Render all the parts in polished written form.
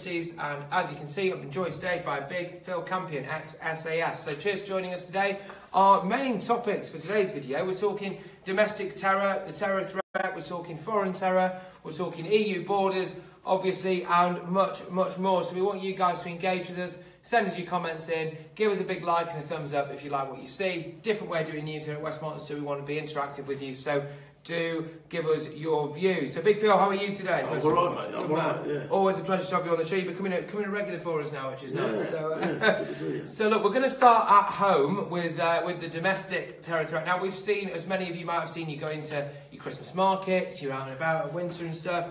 Christie's, and as you can see, I've been joined today by Big Phil Campion, ex-SAS. So cheers for joining us today. Our main topics for today's video, we're talking domestic terror, the terror threat, we're talking foreign terror, we're talking EU borders, obviously, and much, much more. So we want you guys to engage with us, send us your comments in, give us a big like and a thumbs up if you like what you see. Different way of doing news here at Westminster, so we want to be interactive with you. So do give us your views. So Big Phil, how are you today? I'm all right, mate. I'm all right, yeah. Always a pleasure to have you on the show. You're becoming a regular for us now, which is nice. So, good to see you. So look, we're going to start at home with the domestic terror threat. Now we've seen, as many of you might have seen, you go into your Christmas markets, you're out and about at winter and stuff.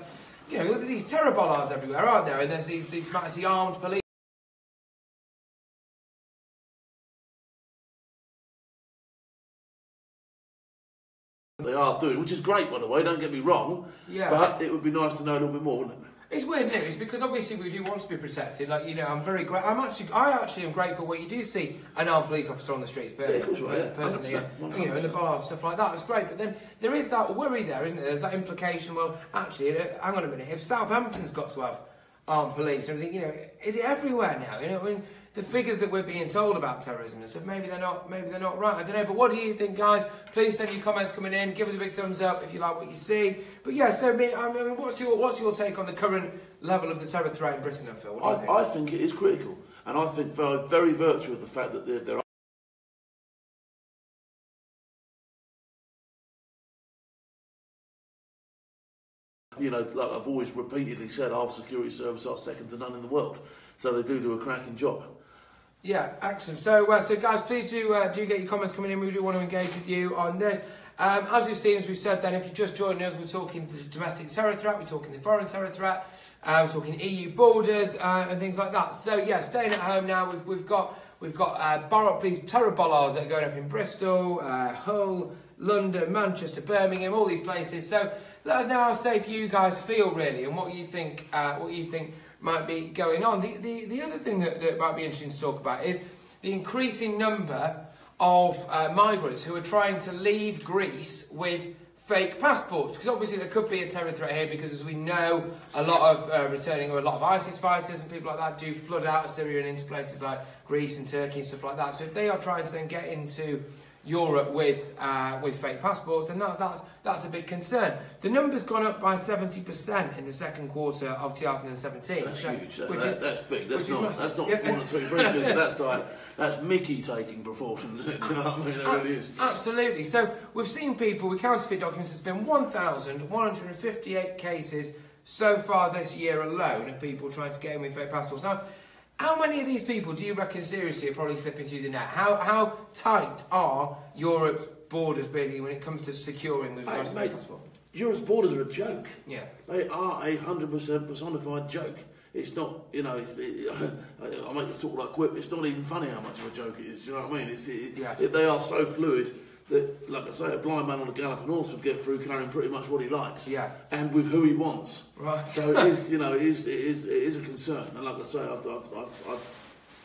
You know, there's these terror bollards everywhere, aren't there? And there's these massive armed police. They are doing, which is great, by the way, don't get me wrong. Yeah. But it would be nice to know a little bit more, wouldn't it? It's weird news because obviously we do want to be protected. Like, you know, I actually am grateful when you do see an armed police officer on the streets. But yeah, of course, right, personally, 100%. You know, and the bollards and stuff like that. It's great, but then there is that worry there, isn't there? There's that implication. Well, actually, hang on a minute. If Southampton's got to have armed police and everything, you know, is it everywhere now? You know, I mean, the figures that we're being told about terrorism and stuff, maybe they're not right. I don't know. But what do you think, guys? Please send your comments coming in. Give us a big thumbs up if you like what you see. But yeah, so I mean, what's your take on the current level of the terror threat in Britain, Phil? What do you think? I think it is critical, and I think very virtue of the fact that there are. You know, like I've always repeatedly said, our security services are second to none in the world, so they do a cracking job. Yeah, excellent. So guys, please do get your comments coming in. We do want to engage with you on this. As we've seen, as we've said, then if you just joined us, we're talking the domestic terror threat, we're talking the foreign terror threat, we're talking EU borders and things like that. So yeah, staying at home now. We've got these terror bollards that are going up in Bristol, Hull, London, Manchester, Birmingham, all these places. So let us know how safe you guys feel, really, and what you think might be going on. The other thing that might be interesting to talk about is the increasing number of migrants who are trying to leave Greece with fake passports, because obviously there could be a terror threat here, because as we know, a lot of a lot of ISIS fighters and people like that do flood out of Syria and into places like Greece and Turkey and stuff like that. So if they are trying to then get into Europe with fake passports, and that's a big concern. The number's gone up by 70% in the second quarter of 2017. That's huge. That's big. That's not 1 or 2 billion. That's Mickey taking proportions, isn't it? Do you know what I mean? It really is. Absolutely. So we've seen people with counterfeit documents. There's been 1,158 cases so far this year alone of people trying to get in with fake passports. Now, how many of these people do you reckon seriously are probably slipping through the net? How tight are Europe's borders really when it comes to securing with regards to fake passport? Europe's borders are a joke. Yeah. They are 100% personified joke. It's not, you know, I make the talk like quip, it's not even funny how much of a joke it is, do you know what I mean? They are so fluid that, like I say, a blind man on a galloping horse would get through carrying pretty much what he likes, and with who he wants. Right. So it is, you know, it is a concern. And like I say, I've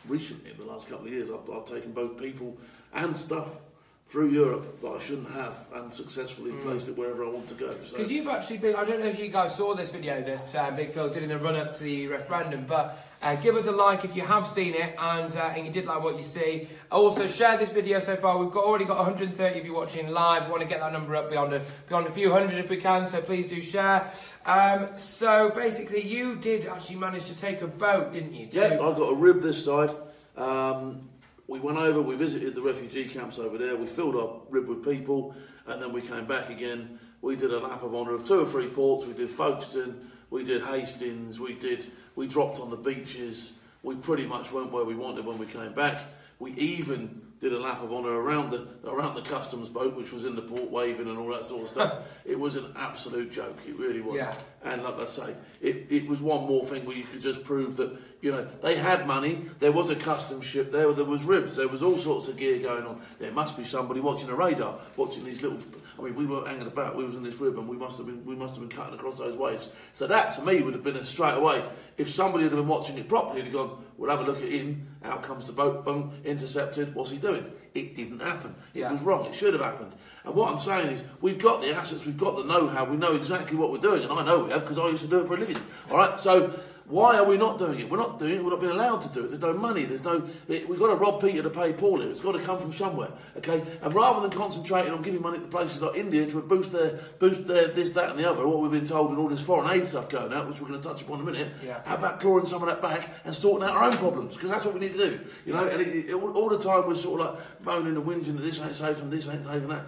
recently, in the last couple of years, I've taken both people and stuff through Europe that I shouldn't have, and successfully placed it wherever I want to go. Because you've actually been, I don't know if you guys saw this video that Big Phil did in the run-up to the referendum, but give us a like if you have seen it and you did like what you see. Also, share this video so far. We've already got 130 of you watching live. We want to get that number up beyond a few hundred if we can, so please do share. So basically, you did actually manage to take a boat, didn't you? Yeah, I got a rib this side. We went over, we visited the refugee camps over there, we filled our rib with people, and then we came back again. We did a lap of honour of 2 or 3 ports. We did Folkestone, we did Hastings, we dropped on the beaches. We pretty much went where we wanted when we came back. We even did a lap of honour around the customs boat, which was in the port waving and all that sort of stuff. It was an absolute joke, it really was. Yeah. And like I say, it was one more thing where you could just prove that, you know, they had money, there was a customs ship there was ribs, there was all sorts of gear going on. There must be somebody watching a radar, watching these little, I mean, we weren't hanging about, we was in this rib and we must have been cutting across those waves. So that to me would have been a straight away. If somebody had been watching it properly, they'd have gone, we'll have a look at him, out comes the boat, boom, intercepted, what's he doing? It didn't happen. It was wrong, it should have happened. And what I'm saying is, we've got the assets, we've got the know-how, we know exactly what we're doing, and I know we have because I used to do it for a living. All right, so Why are we not doing it? We're not doing it. We're not being allowed to do it. There's no money. We've got to rob Peter to pay Paul here. It's got to come from somewhere, okay? And rather than concentrating on giving money to places like India to boost their this, that, and the other, what we've been told, and all this foreign aid stuff going out, which we're going to touch upon in a minute. How about clawing some of that back and sorting out our own problems? Because that's what we need to do, you know. And all the time we're sort of like moaning and whinging that this ain't safe and this ain't safe and that.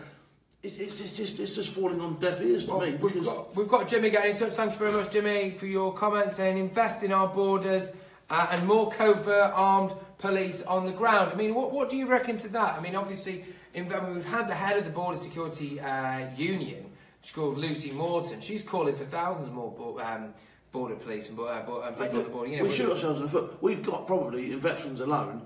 It's just falling on deaf ears to me. We've got Jimmy getting in touch. Thank you very much, Jimmy, for your comments, saying invest in our borders and more covert armed police on the ground. I mean, what do you reckon to that? I mean, obviously, we've had the head of the Border Security Union, she's called Lucy Morton. She's calling for thousands more border police and people on the border. You know, we shoot ourselves in the foot. We've got probably, in veterans alone,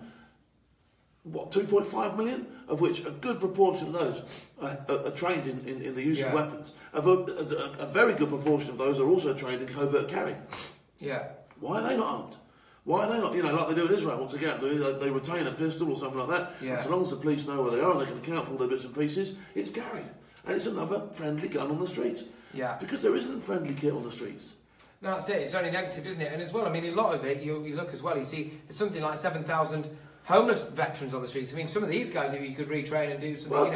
what, 2.5 million, of which a good proportion of those are trained in the use of weapons. A very good proportion of those are also trained in covert carry. Yeah. Why are they not armed? Why are they not, you know, like they do in Israel, once again, they retain a pistol or something like that, and so long as the police know where they are and they can account for all their bits and pieces, it's carried. And it's another friendly gun on the streets. Yeah. Because there isn't a friendly kit on the streets. That's it, it's only negative, isn't it? And as well, I mean, a lot of it, you look as well, you see, there's something like 7,000 homeless veterans on the streets. I mean, some of these guys, if you could retrain and do something,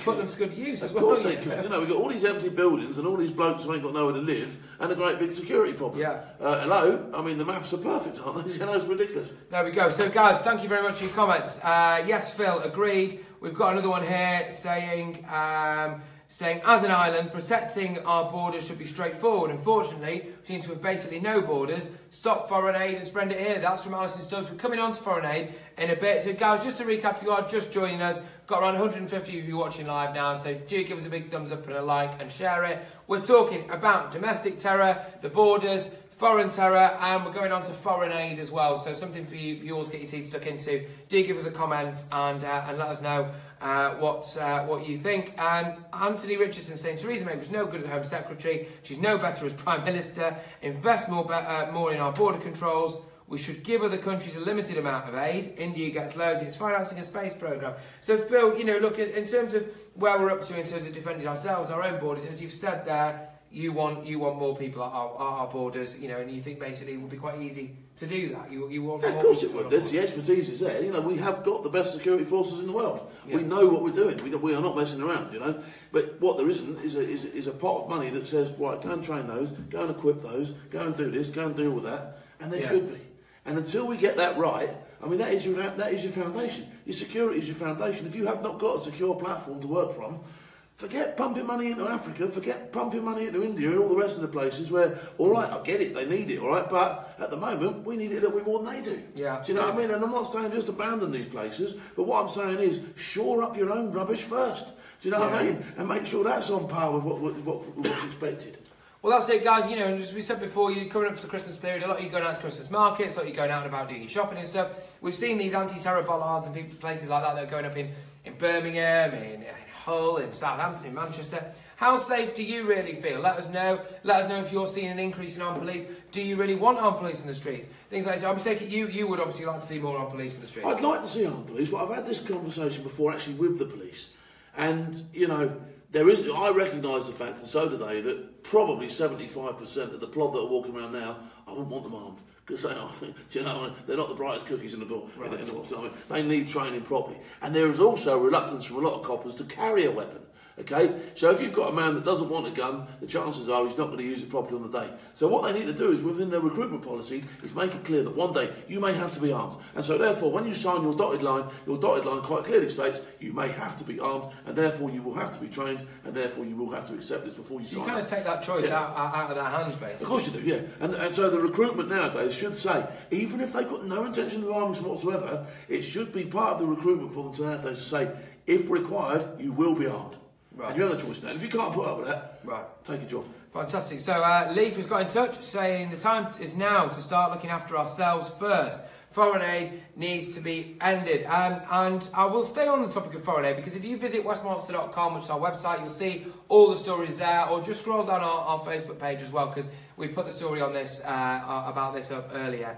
put them to good use as well. Of course they could. You know, we've got all these empty buildings and all these blokes who ain't got nowhere to live and a great big security problem. Yeah. Hello? I mean, the maths are perfect, aren't they? You know, it's ridiculous. There we go. So, guys, thank you very much for your comments. Yes, Phil, agreed. We've got another one here saying, as an island, protecting our borders should be straightforward. Unfortunately, we seem to have basically no borders. Stop foreign aid and spread it here. That's from Alison Stubbs. We're coming on to foreign aid in a bit. So, guys, just to recap, if you are just joining us, got around 150 of you watching live now, so do give us a big thumbs up and a like and share it. We're talking about domestic terror, the borders, foreign terror, and we're going on to foreign aid as well. So something for you all to get your teeth stuck into. Do give us a comment and let us know what you think. And Anthony Richardson saying Theresa May was no good as Home Secretary. She's no better as Prime Minister. Invest more in our border controls. We should give other countries a limited amount of aid. India gets loads. It's financing a space programme. So, Phil, you know, look, in terms of where we're up to in terms of defending ourselves, our own borders, as you've said there, you want more people at our borders, you know, and you think basically it would be quite easy to do that. You want more. Of course it would. The expertise is there. You know, we have got the best security forces in the world. Yeah. We know what we're doing. We are not messing around, you know. But what there isn't is a pot of money that says, right, go and train those, go and equip those, go and do this, go and deal with that, and there should be. And until we get that right, I mean, that is your foundation. Your security is your foundation. If you have not got a secure platform to work from, forget pumping money into Africa, forget pumping money into India and all the rest of the places where, all right, I get it, they need it, all right, but at the moment, we need it a little bit more than they do. Yeah, do you know what I mean? And I'm not saying just abandon these places, but what I'm saying is shore up your own rubbish first. Do you know what I mean? And make sure that's on par with what's expected. Well, that's it, guys. You know, and as we said before, you're coming up to the Christmas period. A lot of you going out to Christmas markets, a lot of you going out and about doing your shopping and stuff. We've seen these anti-terror bollards and places like that that are going up in Birmingham, in Hull, in Southampton, in Manchester. How safe do you really feel? Let us know. Let us know if you're seeing an increase in armed police. Do you really want armed police in the streets? Things like that. I'm taking you would obviously like to see more armed police in the streets. I'd like to see armed police, but I've had this conversation before actually with the police. And, you know, I recognise the fact, and so do they, that probably 75% of the plod that are walking around now, I wouldn't want them armed. Because you know, they're not the brightest cookies in the book. Right. They need training properly. And there is also a reluctance from a lot of coppers to carry a weapon. Okay, so if you've got a man that doesn't want a gun, the chances are he's not going to use it properly on the day. So what they need to do is, within their recruitment policy, is make it clear that one day you may have to be armed. And so therefore, when you sign your dotted line quite clearly states you may have to be armed, and therefore you will have to be trained, and therefore you will have to accept this before you sign. You kind of take that choice out of their hands, basically. Of course you do, yeah. And so the recruitment nowadays should say, even if they've got no intention of arming whatsoever, it should be part of the recruitment for them nowadays to say, if required, you will be armed. Right. And you have the choice now. If you can't put up with that, take a job. Fantastic. So Leaf has got in touch saying the time is now to start looking after ourselves first. Foreign aid needs to be ended. And I will stay on the topic of foreign aid because if you visit westmonster.com, which is our website, you'll see all the stories there, or just scroll down our Facebook page as well because we put the story on this about this up earlier.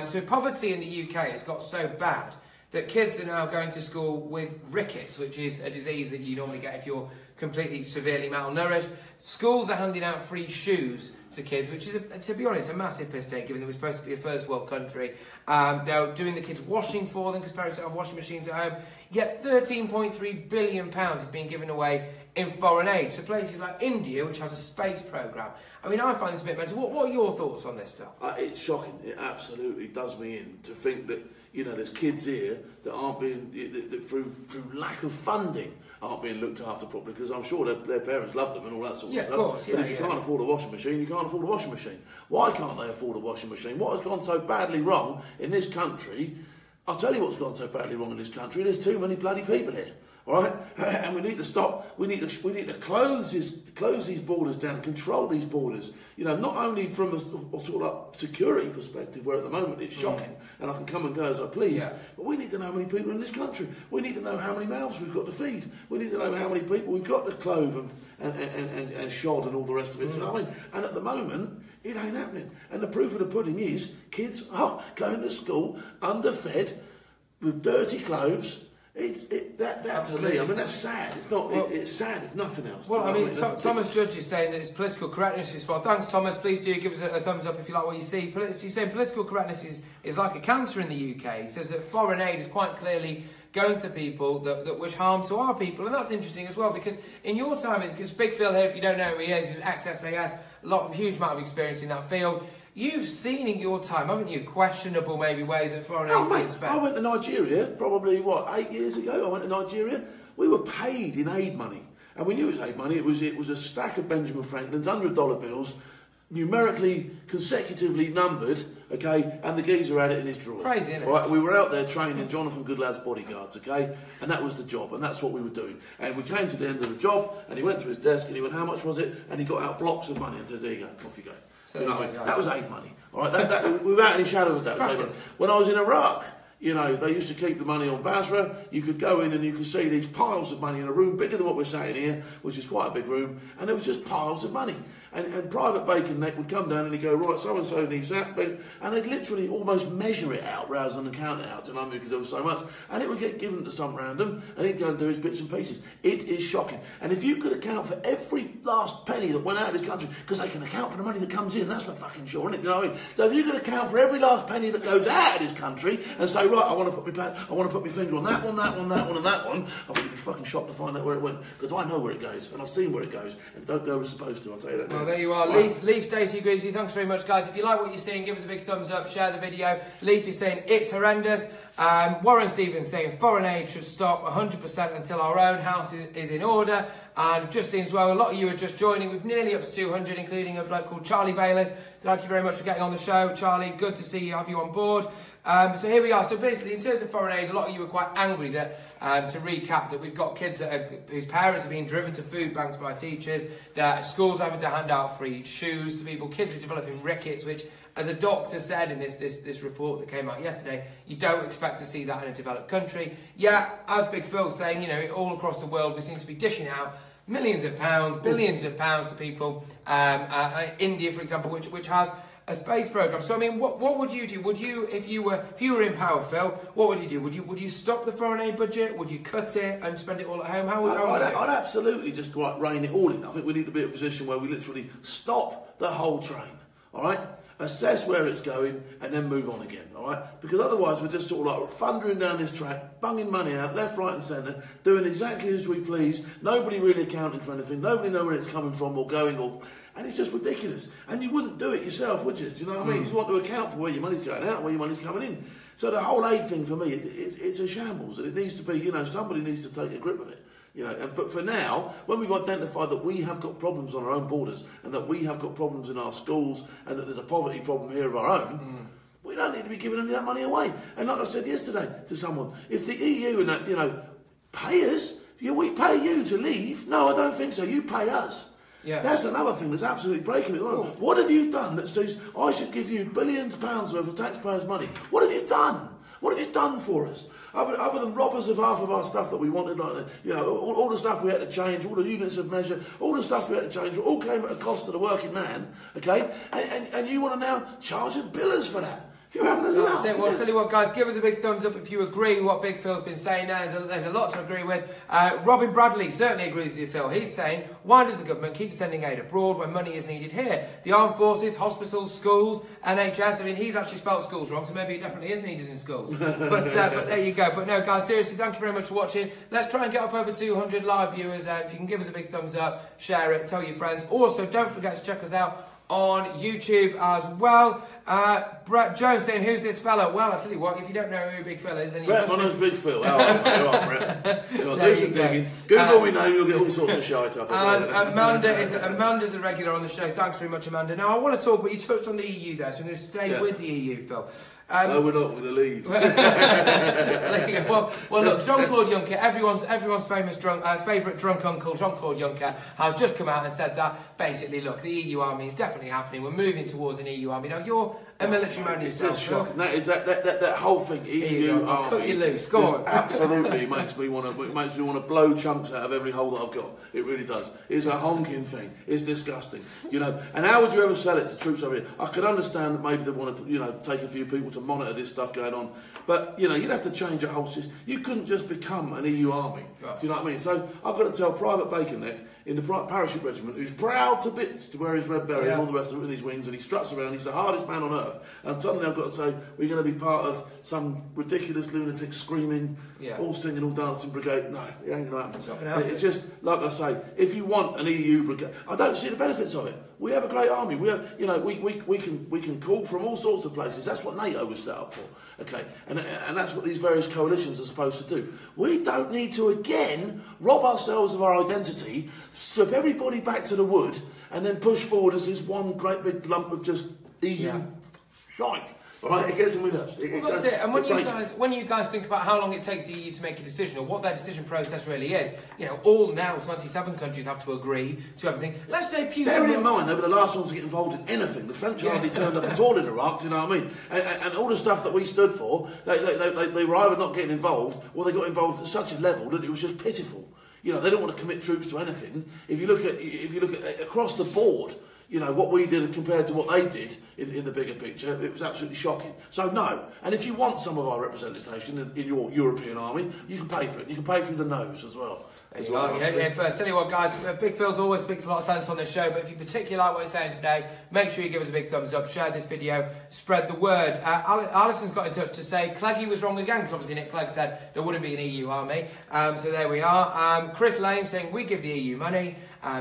So poverty in the UK has got so bad that kids are now going to school with rickets, which is a disease that you normally get if you're completely severely malnourished. Schools are handing out free shoes to kids, which is, to be honest, a massive piss take, given that we're supposed to be a first world country. They're doing the kids' washing for them, because parents don't have washing machines at home. Yet £13.3 billion is being given away in foreign aid to places like India, which has a space programme. I mean, I find this a bit mental. What are your thoughts on this, Phil? It's shocking. It absolutely does me in to think that, you know, there's kids here that aren't being, that through lack of funding, aren't being looked after properly, because I'm sure their parents love them and all that sort of stuff. Yeah, of course. But if you can't afford a washing machine, you can't afford a washing machine. Why can't they afford a washing machine? What has gone so badly wrong in this country? I'll tell you what's gone so badly wrong in this country. There's too many bloody people here. All right, and we need to stop. We need to close these borders down, control these borders. You know, not only from a sort of security perspective, where at the moment it's shocking, and I can come and go as I please. But we need to know how many people are in this country. We need to know how many mouths we've got to feed. We need to know how many people we've got to clothe and shod and all the rest of it. Do you know what I mean? And at the moment, it ain't happening. And the proof of the pudding is kids are going to school underfed with dirty clothes. That to me, I mean, that's sad. It's not. Well, it's sad if nothing else. Well, I mean, Thomas Judge is saying that it's political correctness is fault. Thanks, Thomas. Please do give us a thumbs up if you like what you see. He's saying political correctness is like a cancer in the UK. He says that foreign aid is quite clearly going to people that wish harm to our people, and that's interesting as well, because in your time, because Big Phil here, if you don't know who he is, ex-SAS, huge amount of experience in that field. You've seen in your time, haven't you, questionable maybe ways that foreign aid is being spent? I went to Nigeria probably, 8 years ago. I went to Nigeria. We were paid in aid money. And we knew it was aid money. It was a stack of Benjamin Franklin's $100 bills, numerically, consecutively numbered, okay, and the geezer had it in his drawer. Crazy, isn't it? Right, we were out there training Jonathan Goodlad's bodyguards, okay, and that was the job, and that's what we were doing. And we came to the end of the job, and he went to his desk, and he went, how much was it? And he got out blocks of money and said, there you go, off you go. So you know what I mean? That was aid money. All right, that, without any shadow of doubt. When I was in Iraq, you know, they used to keep the money on Basra. You could go in and you could see these piles of money in a room bigger than what we're sat in here, which is quite a big room, and there was just piles of money. And Private Bacon Neck would come down and he'd go, right, so-and-so needs that, and they'd literally almost measure it out rather than count it out, do you know what I mean, because there was so much. And it would get given to some random, and he'd go and do his bits and pieces. It is shocking. And if you could account for every last penny that went out of this country, because they can account for the money that comes in, that's for fucking sure, isn't it? You know what I mean? So if you could account for every last penny that goes out of this country, and say, right, I want to put my finger on that one, that one, that one, and that one, I think you'd be fucking shocked to find out where it went, because I know where it goes, and I've seen where it goes, and it don't go as it's supposed to, I'll tell you that. Well, there you are. Leaf Stacey agrees with you. Thanks very much, guys. If you like what you're seeing, give us a big thumbs up, share the video. Leaf is saying it's horrendous. Warren Stevens saying foreign aid should stop 100% until our own house is in order. And just seen as well, a lot of you are just joining. We've nearly up to 200, including a bloke called Charlie Bayliss. Thank you very much for getting on the show, Charlie. Good to see you, have you on board. So here we are. So basically, in terms of foreign aid, a lot of you are quite angry that, to recap, that we've got kids whose parents are being driven to food banks by teachers, that schools are having to hand out free shoes to people, kids are developing rickets, which, as a doctor said in this report that came out yesterday, you don't expect to see that in a developed country. Yeah, as Big Phil's saying, you know, all across the world we seem to be dishing out millions of pounds, billions of pounds to people. India, for example, which has a space program. So I mean, what would you do? Would you, if you were in power, Phil, what would you do? Would you stop the foreign aid budget? Would you cut it and spend it all at home? I'd absolutely just rein it all in. I think we need to be in a position where we literally stop the whole train. All right. Assess where it's going and then move on again, all right? Because otherwise we're just sort of like thundering down this track, bunging money out, left, right and centre, doing exactly as we please, nobody really accounting for anything, nobody know where it's coming from or going, and it's just ridiculous. And you wouldn't do it yourself, would you? Do you know what I mean? You want to account for where your money's going out and where your money's coming in. So the whole aid thing for me, it's a shambles, and it needs to be, you know, somebody needs to take a grip of it. You know, but for now, when we've identified that we have got problems on our own borders and that we have got problems in our schools and that there's a poverty problem here of our own, we don't need to be giving any of that money away. And like I said yesterday to someone, if the EU and that, you know, pay us, we pay you to leave. No, I don't think so. You pay us. Yeah. That's another thing that's absolutely breaking me. Cool. What have you done that says I should give you billions of pounds worth of taxpayers' money? What have you done? What have you done for us? Other than rob us of half of our stuff that we wanted, like, you know, all the stuff we had to change, all the units of measure, all the stuff we had to change, all came at a cost to the working man, okay? And you want to now charge us billers for that. You're having a laugh. Well, I'll tell you what, guys, give us a big thumbs up if you agree with what Big Phil's been saying there. There's a lot to agree with. Robin Bradley certainly agrees with you, Phil. He's saying, why does the government keep sending aid abroad when money is needed here? The armed forces, hospitals, schools, NHS. I mean, he's actually spelled schools wrong, so maybe it definitely is needed in schools. But there you go. But no, guys, seriously, thank you very much for watching. Let's try and get up over 200 live viewers. If you can give us a big thumbs up, share it, tell your friends. Also, don't forget to check us out on YouTube as well. Brett Jones saying, who's this fella? Well, I'll tell you what, if you don't know who Big Phil is, then you Brett, my name's Big Phil. All right, Brett. Do some digging. Google me name, you'll get all sorts of shite up. And Amanda's a regular on the show. Thanks very much, Amanda. Now, I want to talk, but you touched on the EU there, so I'm going to stay with the EU, Phil. No, we're not. We're going to leave. Well, look, Jean-Claude Juncker, everyone's favourite drunk uncle, Jean-Claude Juncker, has just come out and said that, basically, look, the EU army is definitely happening. We're moving towards an EU army. Now, you're a military man yourself. It's just shocking. That whole thing, EU army. Cut you loose. Go on. Absolutely makes me want to blow chunks out of every hole that I've got. It really does. It's a honking thing. It's disgusting. You know. And how would you ever sell it to troops over here? I could understand that maybe they want to, take a few people to monitor this stuff going on, but you'd have to change a whole system. You couldn't just become an EU army. Right. Do you know what I mean? So I've got to tell Private Baconneck in the parachute regiment, who's proud to bits to wear his red beret and all the rest of it in his wings, and he struts around, he's the hardest man on earth, and suddenly I've got to say, we're going to be part of some ridiculous lunatic screaming, all singing, all dancing brigade. No, it ain't going to happen. It's not going to happen. It's just, like I say, if you want an EU brigade, I don't see the benefits of it. We have a great army. We have, we can call from all sorts of places. That's what NATO was set up for. Okay, and that's what these various coalitions are supposed to do. We don't need to again rob ourselves of our identity, strip everybody back to the wood, and then push forward as this one great big lump of just EU shite. Right, it gets on my nerves. That's it. And when you guys think about how long it takes the EU to make a decision, or what their decision process really is, all now 27 countries have to agree to everything. Let's say Putin. Bearing in mind, they were the last ones to get involved in anything. The French hardly turned up at all in Iraq. Do you know what I mean? And all the stuff that we stood for, they were either not getting involved, or they got involved at such a level that it was just pitiful. They don't want to commit troops to anything. If you look at across the board, what we did compared to what they did in the bigger picture, it was absolutely shocking. So no, and if you want some of our representation in your European army, you can pay for it. You can pay through the nose as well. Tell you what, guys, Big Phil's always speaks a lot of sense on this show, but if you particularly like what he's saying today, make sure you give us a big thumbs up, share this video, spread the word. Alison's got in touch to say Cleggy was wrong again, because obviously Nick Clegg said there wouldn't be an EU army. So there we are. Chris Lane saying we give the EU money,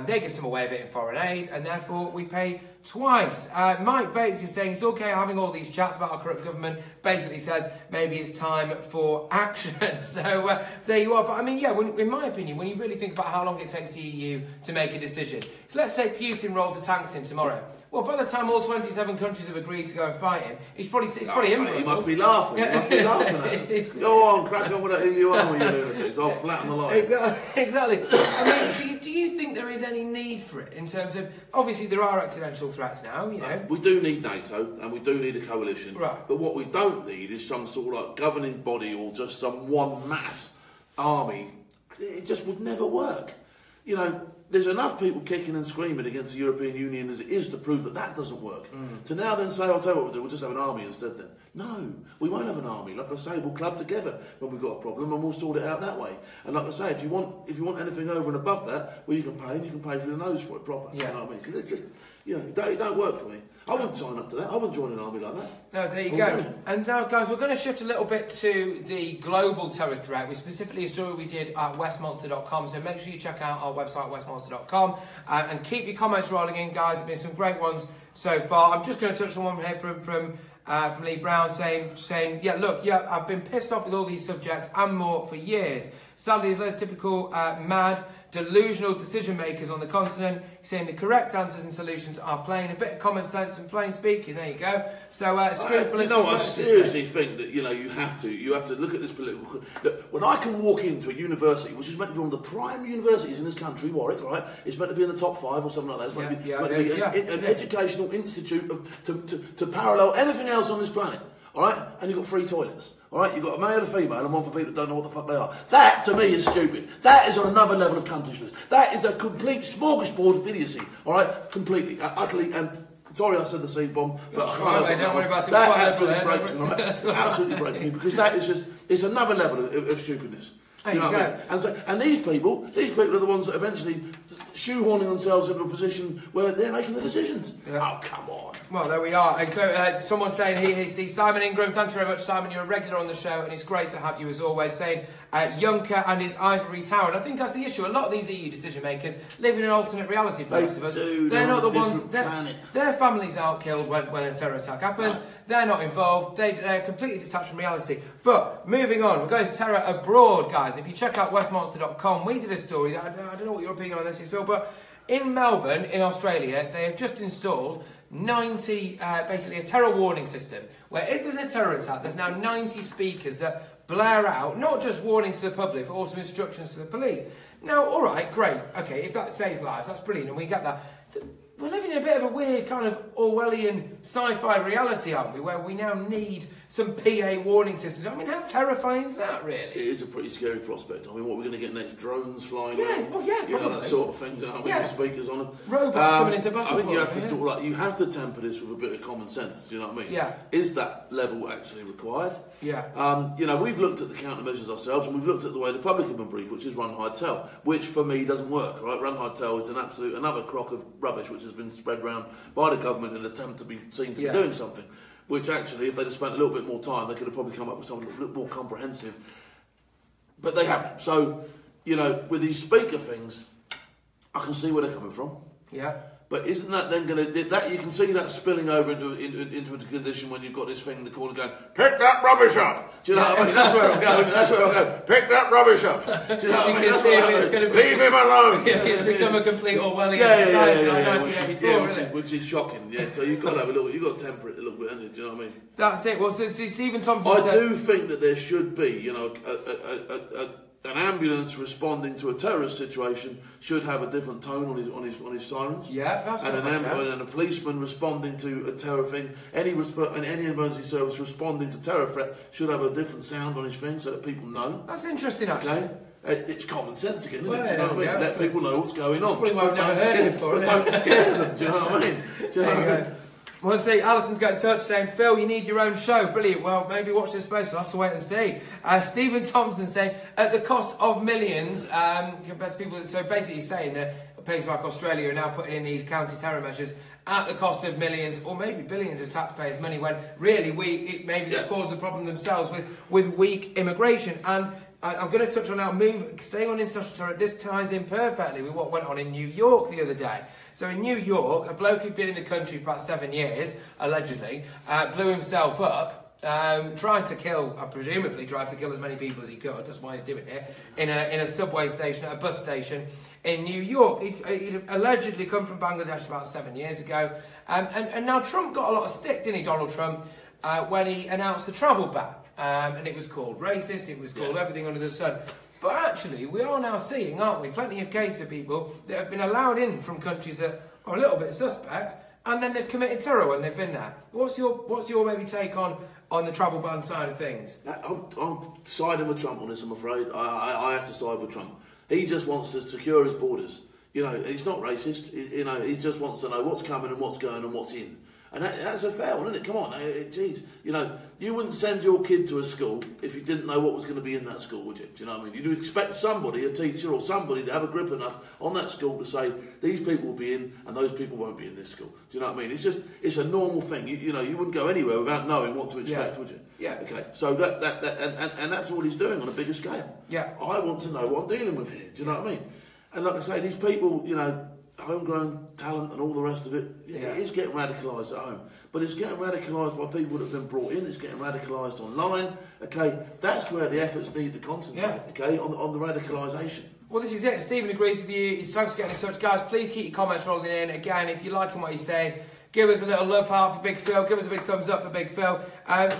they give some away of it in foreign aid, and therefore we pay twice. Mike Bates is saying it's okay having all these chats about our corrupt government. Basically says maybe it's time for action. So there you are. But I mean, in my opinion, when you really think about how long it takes the EU to make a decision, so let's say Putin rolls the tanks in tomorrow. Well, by the time all 27 countries have agreed to go and fight him, it's probably him. He must be laughing. He must be laughing at us. Go on, crack on with that EU army, you lunatics. I'll flatten the line. Exactly. I mean, do you think there is any need for it in terms of, obviously there are accidental threats now, We do need NATO and we do need a coalition. Right. But what we don't need is some sort of governing body or just some one mass army. It just would never work. There's enough people kicking and screaming against the European Union as it is to prove that doesn't work. To now then say, I'll tell you what we'll do, we'll just have an army instead then. No, we won't have an army. Like I say, we'll club together when we've got a problem and we'll sort it out that way. And like I say, if you want anything over and above that, well, you can pay and you can pay through the nose for it proper. You know what I mean? Because it's just, it don't work for me. I wouldn't sign up to that. I wouldn't join an army like that. No, there you go. And now, guys, we're going to shift a little bit to the global terror threat. We specifically a story we did at westmonster.com. So make sure you check out our website, westmonster.com, and keep your comments rolling in, guys. There've been some great ones so far. I'm just going to touch on one here from Lee Brown saying, I've been pissed off with all these subjects and more for years. Sadly, there's those typical mad, delusional decision makers on the continent saying the correct answers and solutions are plain a bit of common sense and plain speaking. There you go. So scrupulous. I seriously think that you have to look at this political. Look, when I can walk into a university which is meant to be one of the prime universities in this country, Warwick, right? It's meant to be in the top 5 or something like that. It's meant to be an educational institute to parallel anything else on this planet. All right, and you've got 3 toilets. All right, you've got a male and a female and one for people that don't know what the fuck they are. That, to me, is stupid. That is on another level of cuntishness. That is a complete smorgasbord of idiocy. All right, completely, utterly, and Sorry, I said the seed bomb, but don't worry about it. That absolutely breaks me, right? Absolutely breaks me, because that is just—it's another level of stupidness. You know what I mean? And these people are the ones that eventually shoehorning themselves into a position where they're making the decisions. Yeah. Oh, come on. Well, there we are. So, someone saying here, see, Simon Ingram, thank you very much, Simon. You're a regular on the show, and it's great to have you as always. Saying Juncker and his ivory tower. And I think that's the issue. A lot of these EU decision makers live in an alternate reality for most of us. They're not the ones. Their families aren't killed when a terror attack happens. No. They're not involved. They're completely detached from reality. But moving on, we're going to terror abroad, guys. If you check out westmonster.com, we did a story. I don't know what your opinion on this is, Phil, but in Melbourne, in Australia, they have just installed 90, basically a terror warning system, where if there's a terror attack, there's now 90 speakers that blare out, not just warnings to the public, but also instructions to the police. Now, all right, great. Okay, if that saves lives, that's brilliant, and we get that. We're living in a bit of a weird kind of Orwellian sci-fi reality, aren't we, where we now need some PA warning systems. I mean, how terrifying is that, really? It is a pretty scary prospect. I mean, what we're going to get next? Drones flying in? Well, yeah, you know, that sort of thing. With speakers on them. Robots coming into battle. I think you have to sort of, you have to temper this with a bit of common sense. Do you know what I mean? Yeah. Is that level actually required? Yeah. You know, we've looked at the countermeasures ourselves, and we've looked at the way the public have been briefed, which is run, hide, tell, which for me doesn't work. Right? Run, hide, tell is another crock of rubbish which has been spread around by the government in an attempt to be seen to be doing something. Which actually, if they'd have spent a little bit more time, they could have probably come up with something a little more comprehensive. But they haven't. So, you know, with these speaker things, I can see where they're coming from. Yeah. But isn't that then going to... you can see that spilling over into a condition when you've got this thing in the corner going, pick that rubbish up! Do you know what I mean? That's where I'm going. That's where I'm going. Pick that rubbish up! Do you know what I mean? That's what leave him alone! It's become a complete Orwellian society. Which is shocking. Yeah, so you've got to have a little... You've got to temper it a little bit, haven't you? Do you know what I mean? That's it. Well, so Stephen Thompson I do think that there should be, you know, an ambulance responding to a terrorist situation should have a different tone on his sirens. Yeah, that's right. And a policeman responding to a terror thing, any emergency service responding to terror threat should have a different sound on his thing so that people know. That's interesting, actually. Okay? It's common sense again, isn't it? Do you know what I mean? Let people know what's going on. That's probably why I've never heard it before, don't scare them. Do you know what I mean? Do you know what I mean? I want to say, Alison's got in touch saying, Phil, you need your own show. Brilliant. Well, maybe watch this space. We'll have to wait and see. Stephen Thompson saying, at the cost of millions, compared to people... So basically saying that places like Australia are now putting in these counter-terror measures at the cost of millions or maybe billions of taxpayers' money when really maybe they've caused the problem themselves with weak immigration. And I'm going to touch on now, staying on international terror, this ties in perfectly with what went on in New York the other day. So in New York, a bloke who'd been in the country for about 7 years, allegedly, blew himself up, presumably tried to kill as many people as he could, that's why he's doing it, in a subway station, at a bus station in New York. He'd allegedly come from Bangladesh about 7 years ago, and now Trump got a lot of stick, didn't he, Donald Trump, when he announced the travel ban. And it was called racist, it was called everything under the sun. But actually, we are now seeing, aren't we, plenty of cases of people that have been allowed in from countries that are a little bit suspect, and then they've committed terror when they've been there. What's your maybe take on the travel ban side of things? I'm siding with Trump on this, I'm afraid. I have to side with Trump. He just wants to secure his borders. You know, he's not racist. He just wants to know what's coming and what's going and what's in. And that's a fair one, isn't it? Come on, geez. You know, you wouldn't send your kid to a school if you didn't know what was going to be in that school, would you? Do you know what I mean? You'd expect somebody, a teacher or somebody, to have a grip enough on that school to say, these people will be in and those people won't be in this school. Do you know what I mean? It's a normal thing. You know, you wouldn't go anywhere without knowing what to expect, would you? Yeah. Okay, so and that's all he's doing on a bigger scale. Yeah. I want to know what I'm dealing with here. Do you know what I mean? And like I say, these people, you know, homegrown talent and all the rest of it, it is getting radicalised at home. But it's getting radicalised by people that have been brought in, it's getting radicalised online, okay? That's where the efforts need to concentrate, okay, on the radicalisation. Well, this is it. Stephen agrees with you. He's thanks for getting in touch. Guys, please keep your comments rolling in. Again, if you're liking what he's saying, give us a little love heart for Big Phil. Give us a big thumbs up for Big Phil.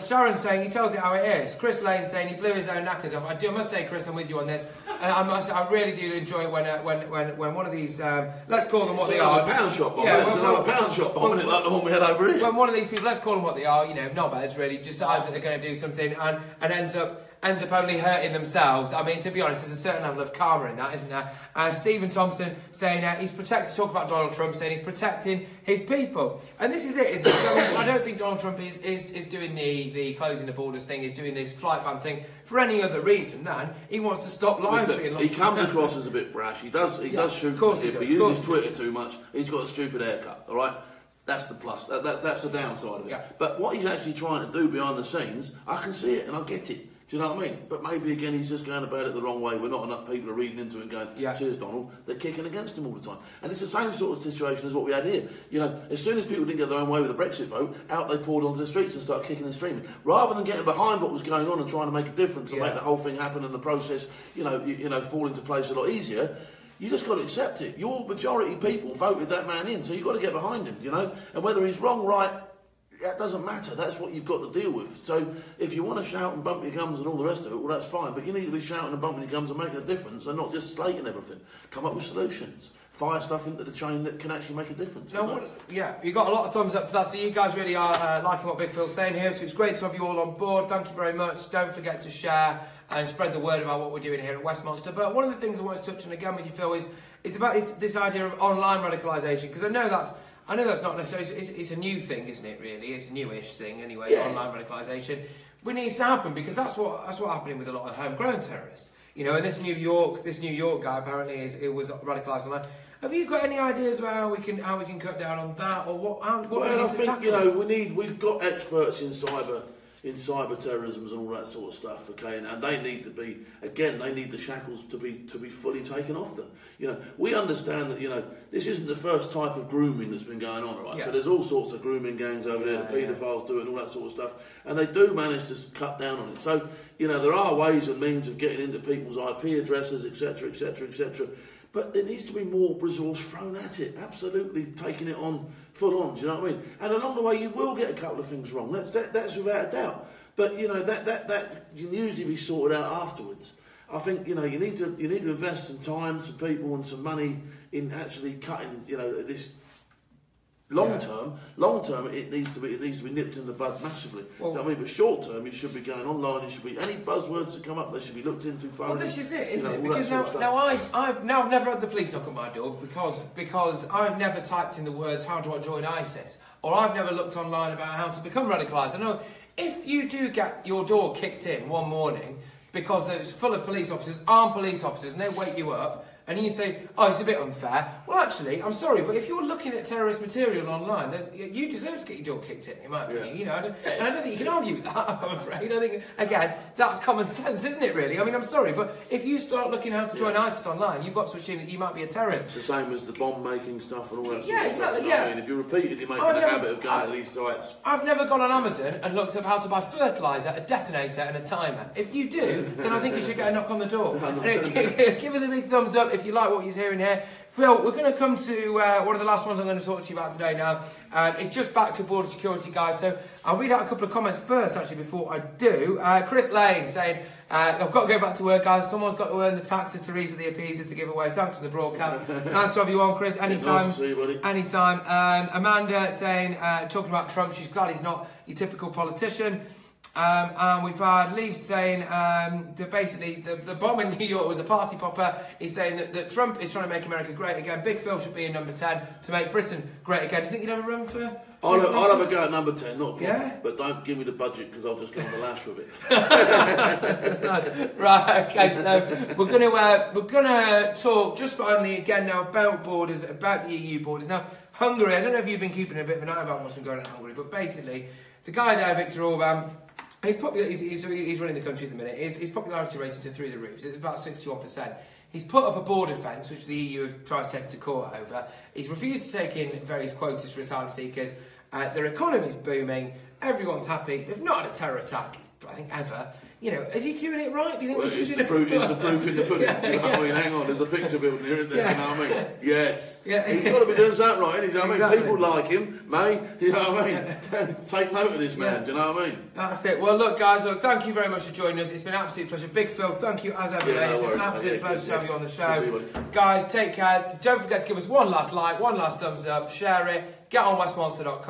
Sharon saying he tells it how it is. Chris Lane saying he blew his own knackers off. I must say, Chris, I'm with you on this. And I really do enjoy it when one of these, let's call them what they are. Pound shop bomb. It's another pound shop bomb, isn't it? Like the one we had over here. When one of these people, let's call them what they are, you know, knobheads really, decides that they're going to do something and ends up ends up only hurting themselves. I mean, to be honest, there's a certain level of karma in that, isn't there? Stephen Thompson saying he's protecting, talk about Donald Trump, saying he's protecting his people. And this is it, isn't it? I don't think Donald Trump is doing the closing the borders thing, is doing this flight ban thing for any other reason than he wants to stop lives being lost. He comes across as a bit brash. He does shoot from the hip. He uses Twitter too much. He's got a stupid haircut, all right? That's the plus. That's the downside of it. Yeah. But what he's actually trying to do behind the scenes, I can see it and I get it. Do you know what I mean? But maybe, again, he's just going about it the wrong way. We're not enough people are reading into it and going, cheers, Donald. They're kicking against him all the time. And it's the same sort of situation as what we had here. You know, as soon as people didn't get their own way with the Brexit vote, out they poured onto the streets and started kicking and streaming. Rather than getting behind what was going on and trying to make a difference and make the whole thing happen and the process, you know, fall into place a lot easier, you just got to accept it. Your majority people voted that man in, so you've got to get behind him, you know? And whether he's wrong, right, that doesn't matter. That's what you've got to deal with. So if you want to shout and bump your gums and all the rest of it, well, that's fine. But you need to be shouting and bumping your gums and making a difference and not just slating everything. Come up with solutions. Fire stuff into the chain that can actually make a difference. No, you got a lot of thumbs up for that. So you guys really are liking what Big Phil's saying here. So it's great to have you all on board. Thank you very much. Don't forget to share and spread the word about what we're doing here at Westminster. But one of the things I want to touch on again with you, Phil, is it's about this idea of online radicalisation, because I know that's not necessarily, it's a new thing, isn't it, really? It's a newish thing anyway, online radicalisation. But it needs to happen, because that's what's happening with a lot of homegrown terrorists. You know, and this New York guy apparently was radicalised online. Have you got any ideas about how we can cut down on that, or what? Well, I think, you know, we've got experts in cyber terrorism and all that sort of stuff, okay, and they need to be, again, they need the shackles to be fully taken off them. You know, we understand that, you know, this isn't the first type of grooming that's been going on, right? So there's all sorts of grooming gangs over there, the paedophiles do it and all that sort of stuff, and they do manage to cut down on it. So, you know, there are ways and means of getting into people's IP addresses, etc., etc., etc. But there needs to be more resource thrown at it, absolutely taking it on full on, do you know what I mean? And along the way you will get a couple of things wrong, that's without a doubt. But, you know, that can usually be sorted out afterwards. I think, you know, you need to invest some time, some people and some money in actually cutting, you know, this long term, it needs to be nipped in the bud massively. Well, you know what I mean? But short term, you should be going online. It should be any buzzwords that come up. They should be looked into thoroughly. Well, this is it, isn't it? Because now I've never had the police knock on my door because I've never typed in the words "How do I join ISIS?" or I've never looked online about how to become radicalised. I know if you do get your door kicked in one morning because it's full of police officers, armed police officers, and they wake you up. And you say, oh, it's a bit unfair. Well, actually, I'm sorry, but if you're looking at terrorist material online, you deserve to get your door kicked in my opinion. You know, I don't think you can argue with that, I'm afraid. I think, again, that's common sense, isn't it, really? I mean, I'm sorry, but if you start looking how to join ISIS online, you've got to assume that you might be a terrorist. It's the same as the bomb-making stuff and all that sort of exactly, stuff. I mean, if you repeatedly make a habit of going to these sites... I've never gone on Amazon and looked up how to buy fertiliser, a detonator and a timer. If you do, then I think you should get a knock on the door. Give us a big thumbs up if you like what you're hearing here. Phil, we're going to come to one of the last ones I'm going to talk to you about today now. It's just back to border security, guys, so I'll read out a couple of comments first, actually, before I do. Chris Lane saying, I've got to go back to work, guys. Someone's got to earn the tax for Teresa the Appeaser to give away. Thanks for the broadcast. Nice to have you on, Chris. Anytime. Nice to see you, buddy. Anytime. Amanda saying, talking about Trump, she's glad he's not your typical politician. And we've had Leaf saying that basically the bomb in New York was a party popper. He's saying that Trump is trying to make America great again. Big Phil should be in number 10 to make Britain great again. Do you think you'd ever run for... I'll have a go at number 10, not a problem. Yeah? But don't give me the budget because I'll just go on the lash with it. Right, okay, so we're gonna talk just finally again now about borders, about the EU borders. Now, Hungary, I don't know if you've been keeping a bit of an eye about what's been going on in Hungary, but basically, the guy there, Viktor Orban, he's running the country at the minute. His popularity rate is through the roof. It's about 61%. He's put up a border fence, which the EU have tried to take to court over. He's refused to take in various quotas for asylum seekers. Their economy's booming. Everyone's happy. They've not had a terror attack, I think, ever. You know, is he doing it right? Do you think it's the proof in the pudding. Do you know what I mean? Hang on, there's a picture building here, isn't there? You know what I mean? Yes. He's got to be doing something right, isn't he? You know what I mean? People like him, May. You know what I mean? Take note of this man. Do you know what I mean? That's it. Well, look, guys, thank you very much for joining us. It's been an absolute pleasure. Big Phil, thank you as ever. It's been an absolute pleasure to have you on the show. Guys, take care. Don't forget to give us one last like, one last thumbs up, share it, get on westmonster.com.